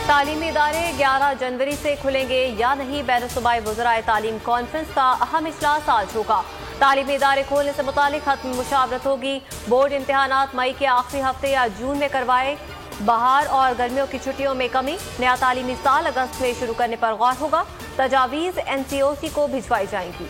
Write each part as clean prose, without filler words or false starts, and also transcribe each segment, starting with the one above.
तालीमी इदारे 11 जनवरी से खुलेंगे या नहीं, बैनुल-सूबाई वज़राए तालीम कॉन्फ्रेंस का अहम इजलास आज होगा। तालीमी इदारे खोलने से मुतालिक हतमी मुशावरत होगी। बोर्ड इम्तिहानात मई के आखिरी हफ्ते या जून में करवाए। बहार और गर्मियों की छुट्टियों में कमी, नया तालीमी साल अगस्त में शुरू करने पर गौर होगा। तजावीज़ NCOC को भिजवाई जाएंगी।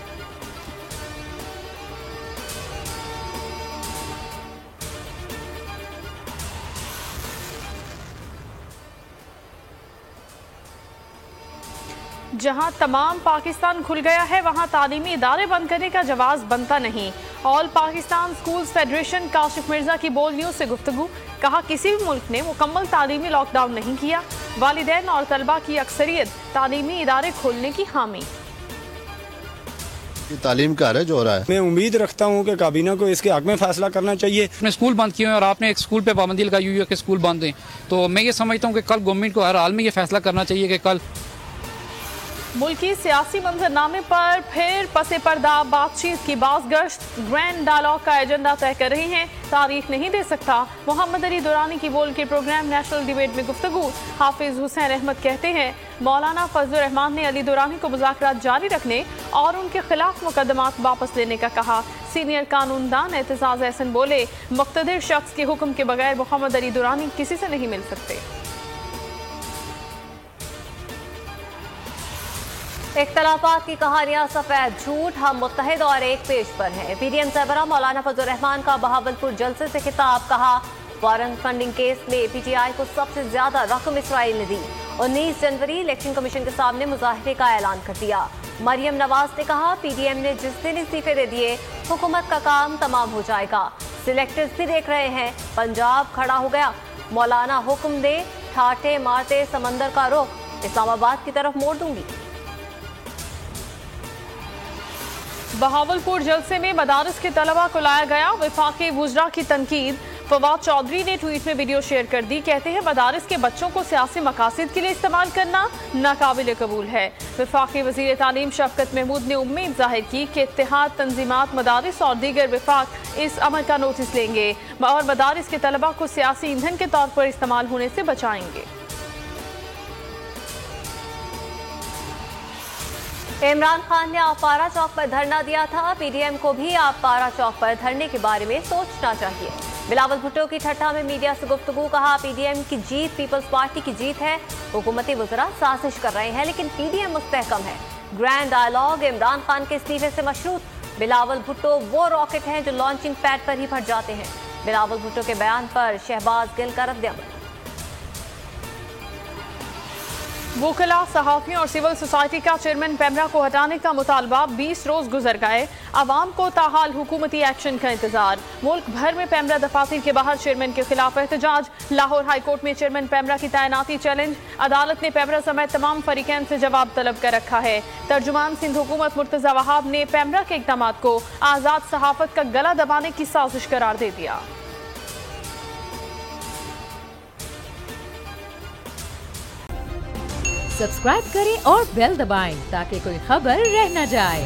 जहां तमाम पाकिस्तान खुल गया है, वहां तालीमी इदारे बंद करने का जवाब बनता नहीं। All Pakistan schools federation Kashif Mirza की बोल न्यूज से गुफ्तगू, कहा किसी भी मुल्क ने मुकम्मल तालीमी लॉकडाउन नहीं किया। वालिदैन और तलबा की अक्सरियत तालीमी इदारे खोलने की हामी। तालीम का है जो हो रहा है, मैं उम्मीद रखता हूँ कि काबीना को इसके हक में फैसला करना चाहिए। अपने स्कूल बंद किए हैं और आपने एक स्कूल पे पाबंदी लगाई हुई है कि स्कूल बंद हैं, तो मैं ये समझता हूँ कि कल गवर्नमेंट को हर हाल में ये फैसला करना चाहिए कि कल मुल्की सियासी मंजरनामे पर फिर पसे पर्दा बातचीत की बाज़गश्त, ग्रैंड डायलॉग का एजेंडा तय कर रही हैं। तारीख नहीं दे सकता। मोहम्मद अली दुरानी की बोल के प्रोग्राम नेशनल डिबेट में गुफ्तगू। हाफिज हुसैन अहमद कहते हैं मौलाना फजलुर रहमान ने अली दुरानी को मुज़ाकरात जारी रखने और उनके खिलाफ मुकदमात वापस लेने का कहा। सीनियर कानूनदान एतजाज़ एहसन बोले मुक़्तदिर शख्स के हुक्म के बगैर मोहम्मद अली दुरानी किसी से नहीं मिल सकते। इख्तलाफात की कहानियां सफेद झूठ, हम मुत्तहिद और एक पेज पर हैं। PDM सरबराह मौलाना फजलुर रहमान का बहावलपुर जलसे से खिताब, कहा फॉरेन फंडिंग केस में PTI को सबसे ज्यादा रकम इसराइल ने दी। 19 जनवरी इलेक्शन कमीशन के सामने मुजाहरे का ऐलान कर दिया। मरियम नवाज ने कहा PDM ने जिस दिन इस्तीफे दे दिए हुकूमत का काम तमाम हो जाएगा। सिलेक्टर्स भी देख रहे हैं, पंजाब खड़ा हो गया। मौलाना हुक्म दे, ठाटे मारते समंदर का रुख, इस्लामाबाद की तरफ मोड़ दूंगी। बहावलपुर जलसे में मदारस के तलबा को लाया गया। वफाकी वुज़रा की तनकीद, फवाद चौधरी ने ट्वीट में वीडियो शेयर कर दी। कहते हैं मदारस के बच्चों को सियासी मकासद के लिए इस्तेमाल करना नाकाबिल कबूल है। वफाकी वज़ीर तालीम शफकत महमूद ने उम्मीद जाहिर की कि इत्तेहाद तंजीमात मदारस और दीगर वफाक इस अमल का नोटिस लेंगे और मदारस के तलबा को सियासी ईंधन के तौर पर इस्तेमाल होने से बचाएंगे। इमरान खान ने आपारा चौक पर धरना दिया था। PDM को भी आपारा चौक पर धरने के बारे में सोचना चाहिए। बिलावल भुट्टो की ठट्ठा में मीडिया से गुफ्तगू, कहा PDM की जीत पीपल्स पार्टी की जीत है। हुकूमती वज़रा साजिश कर रहे हैं लेकिन PDM मुस्तहकम है। ग्रैंड डायलॉग इमरान खान के इस्तीफे से मशरूत। बिलावल भुट्टो वो रॉकेट हैं जो लॉन्चिंग पैड पर ही फट जाते हैं। बिलावल भुट्टो के बयान पर शहबाज गिल का रद्द-ए-अमल। वकीला, सहाफ़ियों और सिविल सोसाइटी का चेयरमैन पैमरा को हटाने का मुतालबा। 20 रोज गुजर गए, आवाम को ताहाल हुकूमती एक्शन का इंतजार। मुल्क भर में पैमरा दफातर के बाहर चेयरमैन के खिलाफ एहतजाज। लाहौर हाई कोर्ट में चेयरमैन पैमरा की तैनाती चैलेंज। अदालत ने पैमरा समेत तमाम फरीकैन से जवाब तलब कर रखा है। तर्जुमान सिंध हुकूमत मुर्तजा वहाब ने पैमरा के इक़दाम को आज़ाद सहाफत का गला दबाने की साजिश करार दे दिया। सब्सक्राइब करें और बेल दबाएं ताकि कोई खबर रह न जाए।